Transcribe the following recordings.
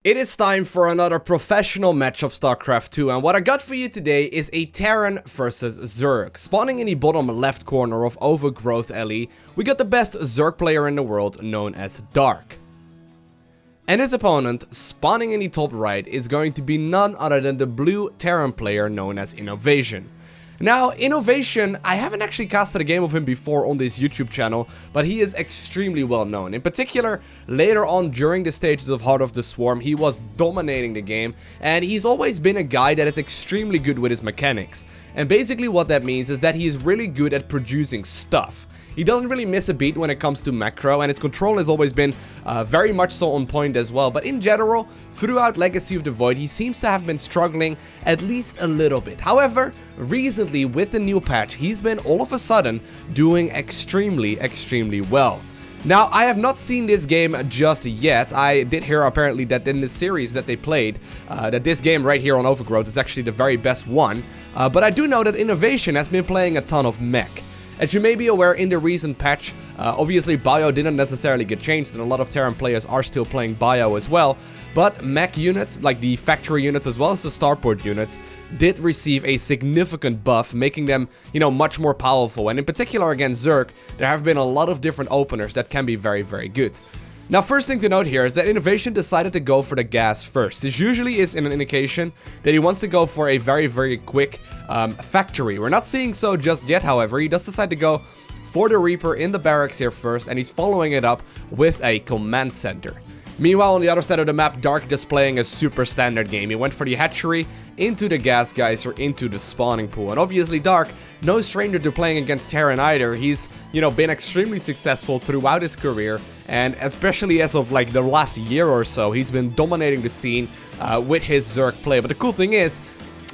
It is time for another professional match of StarCraft 2, and what I got for you today is a Terran versus Zerg. Spawning in the bottom left corner of Overgrowth LE, we got the best Zerg player in the world, known as Dark. And his opponent, spawning in the top right, is going to be none other than the blue Terran player known as Innovation. Now, Innovation, I haven't actually casted a game of him before on this YouTube channel, but he is extremely well known. In particular, later on during the stages of Heart of the Swarm, he was dominating the game, and he's always been a guy that is extremely good with his mechanics. And basically what that means is that he is really good at producing stuff. He doesn't really miss a beat when it comes to macro, and his control has always been very much so on point as well. But in general, throughout Legacy of the Void, he seems to have been struggling at least a little bit. However, recently with the new patch, he's been all of a sudden doing extremely well. Now, I have not seen this game just yet. I did hear apparently that in the series that they played, that this game right here on Overgrowth is actually the very best one. But I do know that Innovation has been playing a ton of mech. As you may be aware, in the recent patch, obviously Bio didn't necessarily get changed, and a lot of Terran players are still playing Bio as well, but mech units, like the factory units as well as the starport units, did receive a significant buff, making them, much more powerful. And in particular against Zerg, there have been a lot of different openers that can be very good. Now, first thing to note here is that Innovation decided to go for the gas first. This usually is an indication that he wants to go for a very quick factory. We're not seeing so just yet, however. He does decide to go for the Reaper in the barracks here first, and he's following it up with a command center. Meanwhile, on the other side of the map, Dark displaying a super standard game. He went for the hatchery, into the gas geyser, into the spawning pool. And obviously Dark, no stranger to playing against Terran either. He's, been extremely successful throughout his career. And especially as of like the last year or so, he's been dominating the scene with his Zerg play. But the cool thing is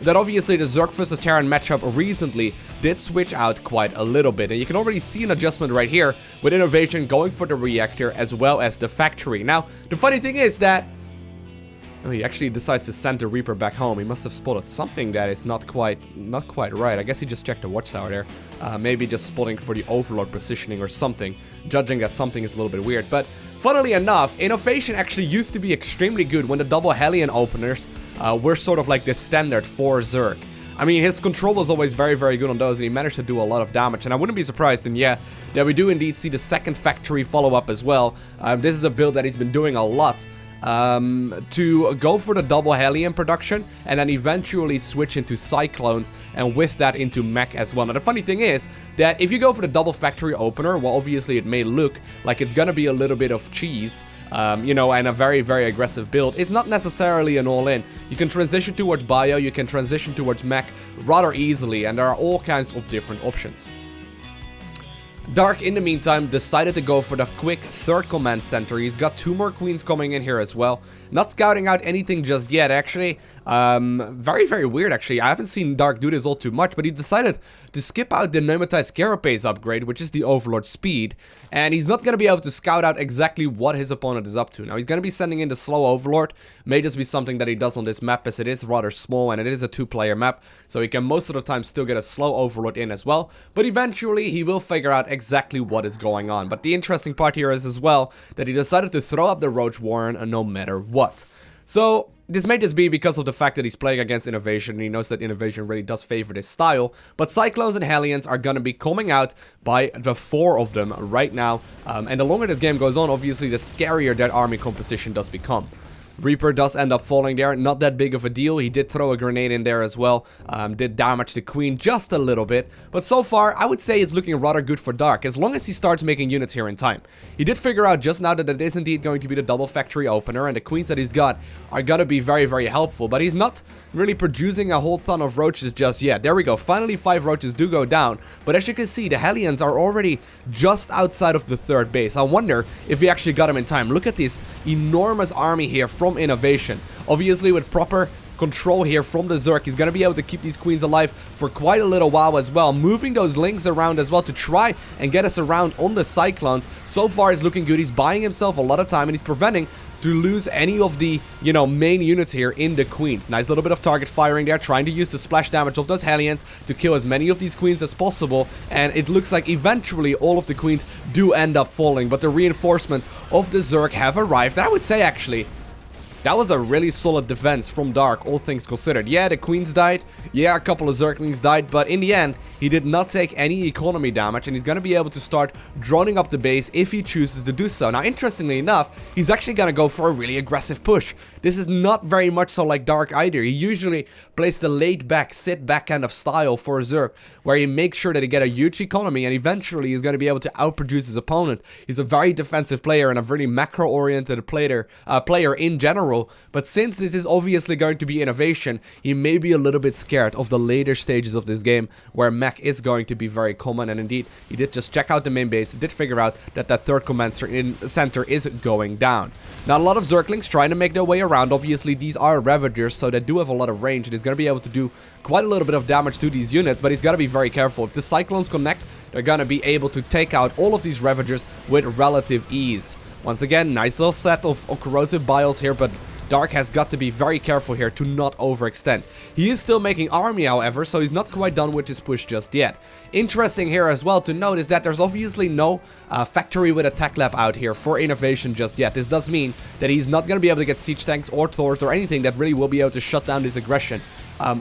that obviously the Zerg versus Terran matchup recently did switch out quite a little bit, and you can already see an adjustment right here with Innovation going for the reactor as well as the factory. Now, the funny thing is that he actually decides to send the Reaper back home. He must have spotted something that is not quite right. I guess he just checked the watchtower there. Maybe just spotting for the Overlord positioning or something, judging that something is a little bit weird. But funnily enough, Innovation actually used to be extremely good when the double Hellion openers were sort of like the standard for Zerg. I mean, his control was always very good on those, and he managed to do a lot of damage. And I wouldn't be surprised, and yeah, that we do indeed see the second factory follow-up as well. This is a build that he's been doing a lot. To go for the double Hellion production and then eventually switch into Cyclones, and with that into mech as well. Now the funny thing is that if you go for the double factory opener, well obviously it may look like it's gonna be a little bit of cheese, and a very aggressive build. It's not necessarily an all-in. You can transition towards Bio, you can transition towards mech rather easily, and there are all kinds of different options. Dark, in the meantime, decided to go for the quick third command center. He's got 2 more queens coming in here as well. Not scouting out anything just yet, actually. Very weird, actually. I haven't seen Dark do this all too much, but he decided to skip out the Pneumatized Carapace upgrade, which is the Overlord speed. And he's not going to be able to scout out exactly what his opponent is up to. Now, he's going to be sending in the slow Overlord. May just be something that he does on this map, as it is rather small and it is a 2-player map. So he can most of the time still get a slow Overlord in as well. But eventually, he will figure out exactly what is going on. But the interesting part here is as well that he decided to throw up the Roach Warren no matter what. So this may just be because of the fact that he's playing against Innovation, and he knows that Innovation really does favor this style. But Cyclones and Hellions are going to be coming out by the 4 of them right now. And the longer this game goes on, obviously the scarier that army composition does become. Reaper does end up falling there, not that big of a deal. He did throw a grenade in there as well, did damage the queen just a little bit, but so far I would say it's looking rather good for Dark, as long as he starts making units here in time. He did figure out just now that it is indeed going to be the double factory opener, and the queens that he's got are gonna be very helpful, but he's not really producing a whole ton of roaches just yet. There we go, finally 5 roaches do go down, but as you can see, the Hellions are already just outside of the 3rd base. I wonder if he actually got them in time. Look at this enormous army here from Innovation. Obviously with proper control here from the Zerg, he's going to be able to keep these queens alive for quite a little while as well, moving those links around as well to try and get us around on the Cyclones. So far it's looking good. He's buying himself a lot of time, and he's preventing to lose any of the, main units here in the queens. Nice little bit of target firing there, trying to use the splash damage of those Hellions to kill as many of these queens as possible, and it looks like eventually all of the queens do end up falling, but the reinforcements of the Zerg have arrived. And I would say actually That was a really solid defense from Dark, all things considered. Yeah, the queens died, yeah, a couple of Zerglings died, but in the end, he did not take any economy damage, and he's going to be able to start droning up the base if he chooses to do so. Now, interestingly enough, he's actually going to go for a really aggressive push. This is not very much so like Dark either. He usually plays the laid-back, sit-back kind of style for a Zerg, where he makes sure that he get a huge economy, and eventually he's going to be able to outproduce his opponent. He's a very defensive player and a really macro-oriented player in general, but since this is obviously going to be innovation, he may be a little bit scared of the later stages of this game, where mech is going to be very common, and indeed, he did just check out the main base, did figure out that that third command center is going down. Now, a lot of Zerglings trying to make their way around. Obviously, these are Ravagers, so they do have a lot of range, and he's going to be able to do quite a little bit of damage to these units, but he's got to be very careful. If the Cyclones connect, they're going to be able to take out all of these Ravagers with relative ease. Once again, nice little set of corrosive biles here, but Dark has got to be very careful here to not overextend. He is still making army, however, so he's not quite done with his push just yet. Interesting here as well to note is that there's obviously no factory with a tech lab out here for innovation just yet. This does mean that he's not going to be able to get siege tanks or Thors or anything that really will be able to shut down this aggression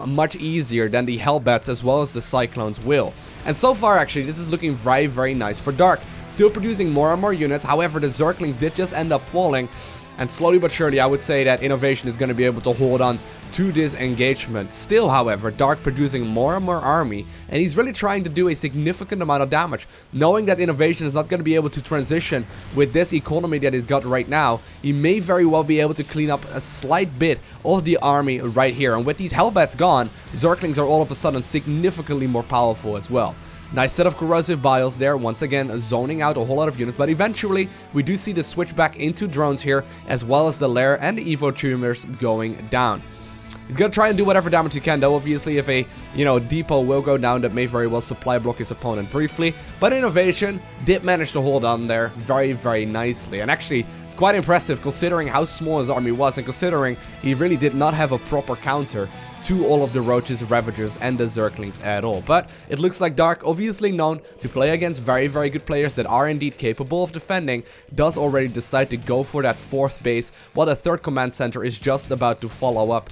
much easier than the Hellbats as well as the Cyclones will. And so far, actually, this is looking very, very nice for Dark. Still producing more and more units. However, the Zerglings did just end up falling. And slowly but surely, I would say that innovation is going to be able to hold on to this engagement. Still, however, Dark producing more and more army, and he's really trying to do a significant amount of damage. Knowing that innovation is not going to be able to transition with this economy that he's got right now, he may very well be able to clean up a slight bit of the army right here. And with these Hellbats gone, Zerglings are all of a sudden significantly more powerful as well. Nice set of corrosive biles there, once again zoning out a whole lot of units, but eventually we do see the switch back into drones here, as well as the lair and the evo tumors going down. He's gonna try and do whatever damage he can, though. Obviously, if a, depot will go down, that may very well supply block his opponent briefly. But innovation did manage to hold on there very, very nicely. And actually, it's quite impressive considering how small his army was, and considering he really did not have a proper counter to all of the Roaches, Ravagers, and the Zerglings at all. But it looks like Dark, obviously known to play against very, very good players that are indeed capable of defending, does already decide to go for that fourth base, while the third command center is just about to follow up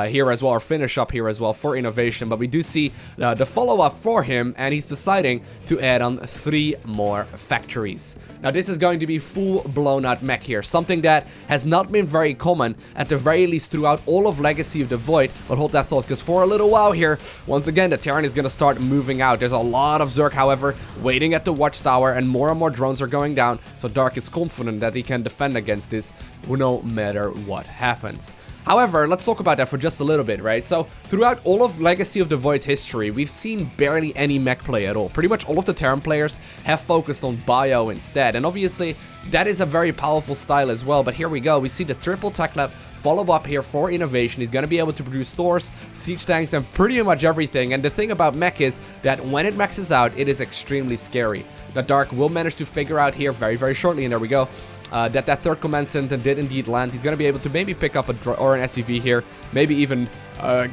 here as well, or finish up here as well for innovation. But we do see the follow-up for him, and he's deciding to add on 3 more factories. Now, this is going to be full blown out mech here, something that has not been very common, at the very least throughout all of Legacy of the Void. But hold that thought, because for a little while here, once again, the Terran is going to start moving out. There's a lot of Zerg, however, waiting at the watchtower, and more drones are going down, so Dark is confident that he can defend against this no matter what happens. However, let's talk about that for just a little bit, right? So, throughout all of Legacy of the Void's history, we've seen barely any mech play at all. Pretty much all of the Terran players have focused on bio instead, and obviously, that is a very powerful style as well. But here we go, we see the triple tech lab follow up here for innovation. He's going to be able to produce Thors, siege tanks, and pretty much everything. And the thing about mech is that when it maxes out, it is extremely scary. The Dark will manage to figure out here very, very shortly, and there we go, that third command center did indeed land. He's going to be able to maybe pick up an SCV here, maybe even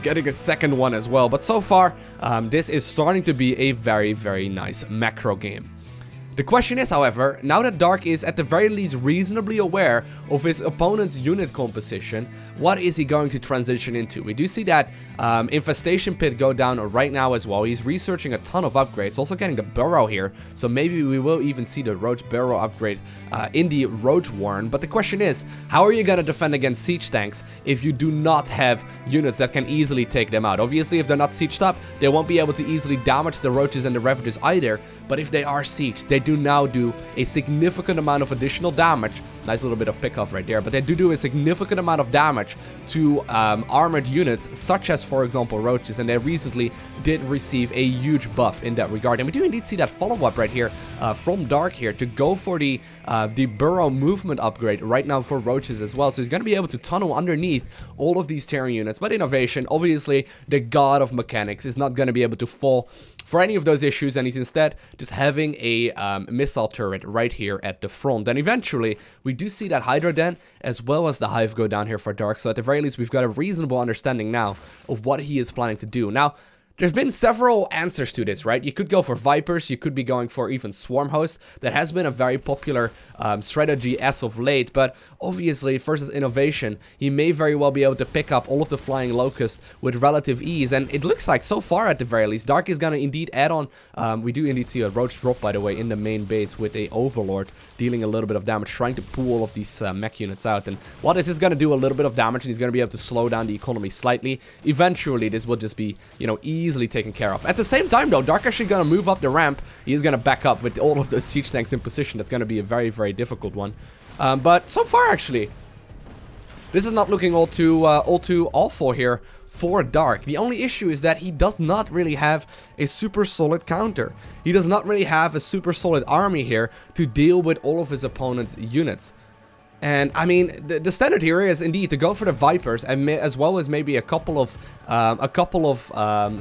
getting a second one as well. But so far, this is starting to be a very, very nice macro game. The question is, however, now that Dark is at the very least reasonably aware of his opponent's unit composition, what is he going to transition into? We do see that Infestation Pit go down right now as well. He's researching a ton of upgrades, also getting the Burrow here, so maybe we will even see the Roach Burrow upgrade in the Roach Warren. But the question is, how are you going to defend against siege tanks if you do not have units that can easily take them out? Obviously, if they're not sieged up, they won't be able to easily damage the Roaches and the Ravagers either, but if they are sieged, they do now do a significant amount of additional damage. Nice little bit of pickoff right there, but they do a significant amount of damage to armored units, such as, for example, Roaches, and they recently did receive a huge buff in that regard. And we do indeed see that follow-up right here from Dark here to go for the Burrow movement upgrade right now for Roaches as well. So he's going to be able to tunnel underneath all of these Terran units. But innovation, obviously, the god of mechanics, is not going to be able to fall for any of those issues, and he's instead just having a missile turret right here at the front. And eventually, we do see that Hydra Den as well as the Hive go down here for Dark, so at the very least, we've got a reasonable understanding now of what he is planning to do. Now, There's been several answers to this, right? You could go for Vipers, you could be going for even Swarm Host. That has been a very popular strategy as of late, but obviously versus Innovation, he may very well be able to pick up all of the Flying Locusts with relative ease, and it looks like, so far at the very least, Dark is gonna indeed add on, we do indeed see a Roach drop, by the way, in the main base with a Overlord, dealing a little bit of damage, trying to pull all of these mech units out, and while this is gonna do a little bit of damage, and he's gonna be able to slow down the economy slightly, eventually this will just be, you know, easily taken care of. At the same time though, Dark actually gonna move up the ramp. He is gonna back up with all of those siege tanks in position. That's gonna be a very, very difficult one. But so far actually, this is not looking all too awful here for Dark. The only issue is that he does not really have a super solid counter. He does not really have a super solid army here to deal with all of his opponent's units. And I mean, the standard here is indeed to go for the Vipers, and as well as maybe a couple of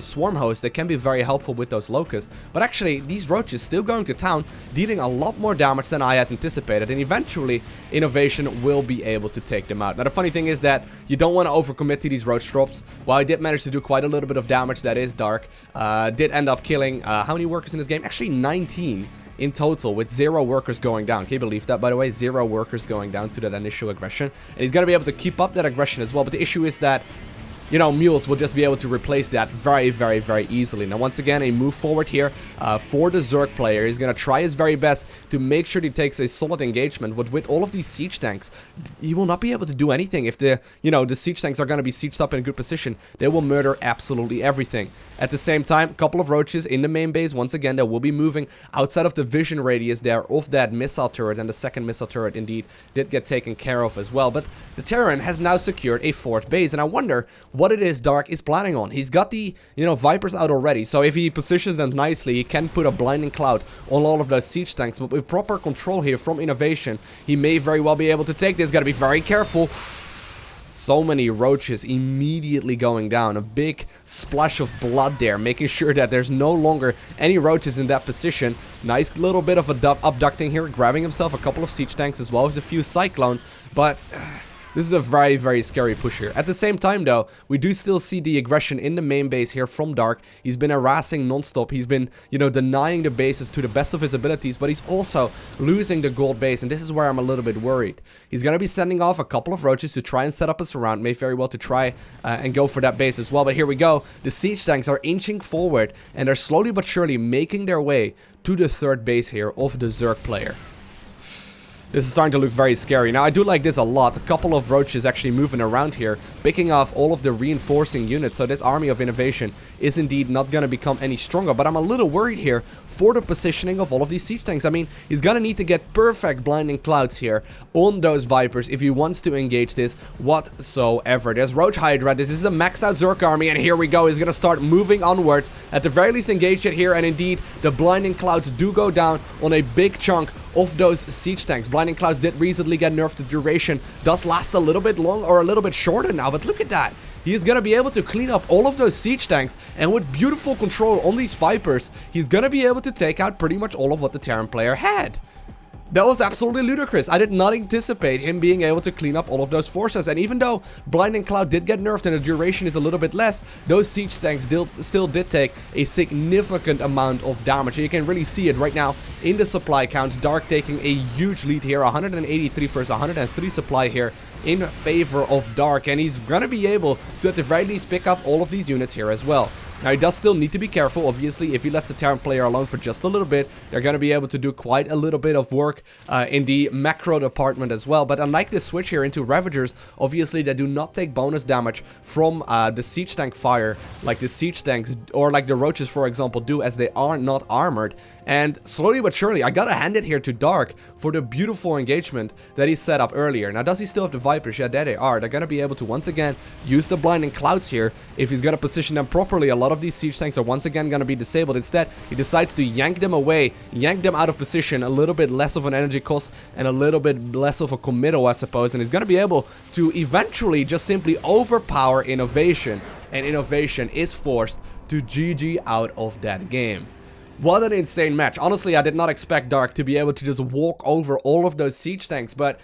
Swarm Hosts that can be very helpful with those Locusts. But actually, these Roaches still going to town, dealing a lot more damage than I had anticipated, and eventually Innovation will be able to take them out. Now the funny thing is that you don't want to overcommit to these Roach drops. While I did manage to do quite a little bit of damage, that is Dark, did end up killing how many workers in this game? Actually 19. In total, with 0 workers going down. Can you believe that, by the way? 0 workers going down to that initial aggression. And he's going to be able to keep up that aggression as well. But the issue is that, you know, mules will just be able to replace that very, very, very easily. Now, once again, a move forward here for the Zerg player. He's going to try his very best to make sure he takes a solid engagement. But with all of these siege tanks, he will not be able to do anything. If the, you know, the siege tanks are going to be sieged up in a good position, they will murder absolutely everything. At the same time, a couple of Roaches in the main base. Once again, they will be moving outside of the vision radius there of that missile turret. And the second missile turret, indeed, did get taken care of as well. But the Terran has now secured a 4th base. And I wonder what it is Dark is planning on. He's got the, you know, Vipers out already, so if he positions them nicely, he can put a blinding cloud on all of those siege tanks. But with proper control here from Innovation, he may very well be able to take this. Gotta be very careful. So many Roaches immediately going down. A big splash of blood there, making sure that there's no longer any Roaches in that position. Nice little bit of abducting here, grabbing himself a couple of siege tanks as well as a few Cyclones, but this is a very, very scary push here. At the same time, though, we do still see the aggression in the main base here from Dark. He's been harassing non-stop. He's been, you know, denying the bases to the best of his abilities, but he's also losing the gold base, and this is where I'm a little bit worried. He's going to be sending off a couple of Roaches to try and set up a surround, may very well to try and go for that base as well. But here we go. The siege tanks are inching forward, and they're slowly but surely making their way to the 3rd base here of the Zerg player. This is starting to look very scary. Now, I do like this a lot. A couple of Roaches actually moving around here, picking off all of the reinforcing units. So this army of Innovation is indeed not going to become any stronger. But I'm a little worried here for the positioning of all of these siege tanks. I mean, he's going to need to get perfect blinding clouds here on those Vipers if he wants to engage this whatsoever. There's Roach Hydra. This is a maxed out Zerg army. And here we go. He's going to start moving onwards. At the very least, engage it here. And indeed, the blinding clouds do go down on a big chunk of those siege tanks. Blinding clouds did recently get nerfed. The duration does last a little bit long or a little bit shorter now, but look at that. He is going to be able to clean up all of those siege tanks, and with beautiful control on these Vipers, he's going to be able to take out pretty much all of what the Terran player had. That was absolutely ludicrous. I did not anticipate him being able to clean up all of those forces. And even though Blinding Cloud did get nerfed and the duration is a little bit less, those siege tanks still did take a significant amount of damage. And you can really see it right now in the supply counts. Dark taking a huge lead here, 183 versus 103 supply here in favor of Dark. And he's going to be able to at the very least pick up all of these units here as well. Now, he does still need to be careful. Obviously, if he lets the Terran player alone for just a little bit, they're going to be able to do quite a little bit of work in the macro department as well. But unlike this switch here into Ravagers, obviously, they do not take bonus damage from the siege tank fire like the siege tanks or like the Roaches, for example, do, as they are not armored. And slowly but surely, I gotta hand it here to Dark for the beautiful engagement that he set up earlier. Now, does he still have the Vipers? Yeah, there they are. They're gonna be able to once again use the blinding clouds here if he's gonna position them properly. A lot of these siege tanks are once again gonna be disabled. Instead, he decides to yank them away, yank them out of position, a little bit less of an energy cost and a little bit less of a committal, I suppose. And he's gonna be able to eventually just simply overpower Innovation, and Innovation is forced to GG out of that game. What an insane match. Honestly, I did not expect Dark to be able to just walk over all of those siege tanks, but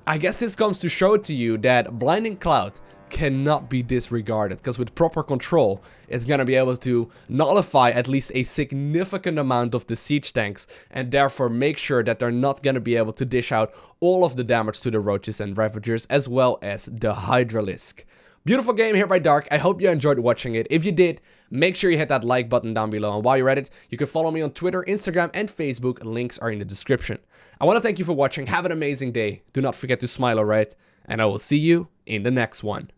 I guess this comes to show to you that Blinding Cloud cannot be disregarded, because with proper control, it's gonna be able to nullify at least a significant amount of the siege tanks, and therefore make sure that they're not gonna be able to dish out all of the damage to the Roaches and Ravagers, as well as the Hydralisk. Beautiful game here by Dark. I hope you enjoyed watching it. If you did, make sure you hit that like button down below. And while you're at it, you can follow me on Twitter, Instagram, and Facebook. Links are in the description. I want to thank you for watching. Have an amazing day. Do not forget to smile, alright? And I will see you in the next one.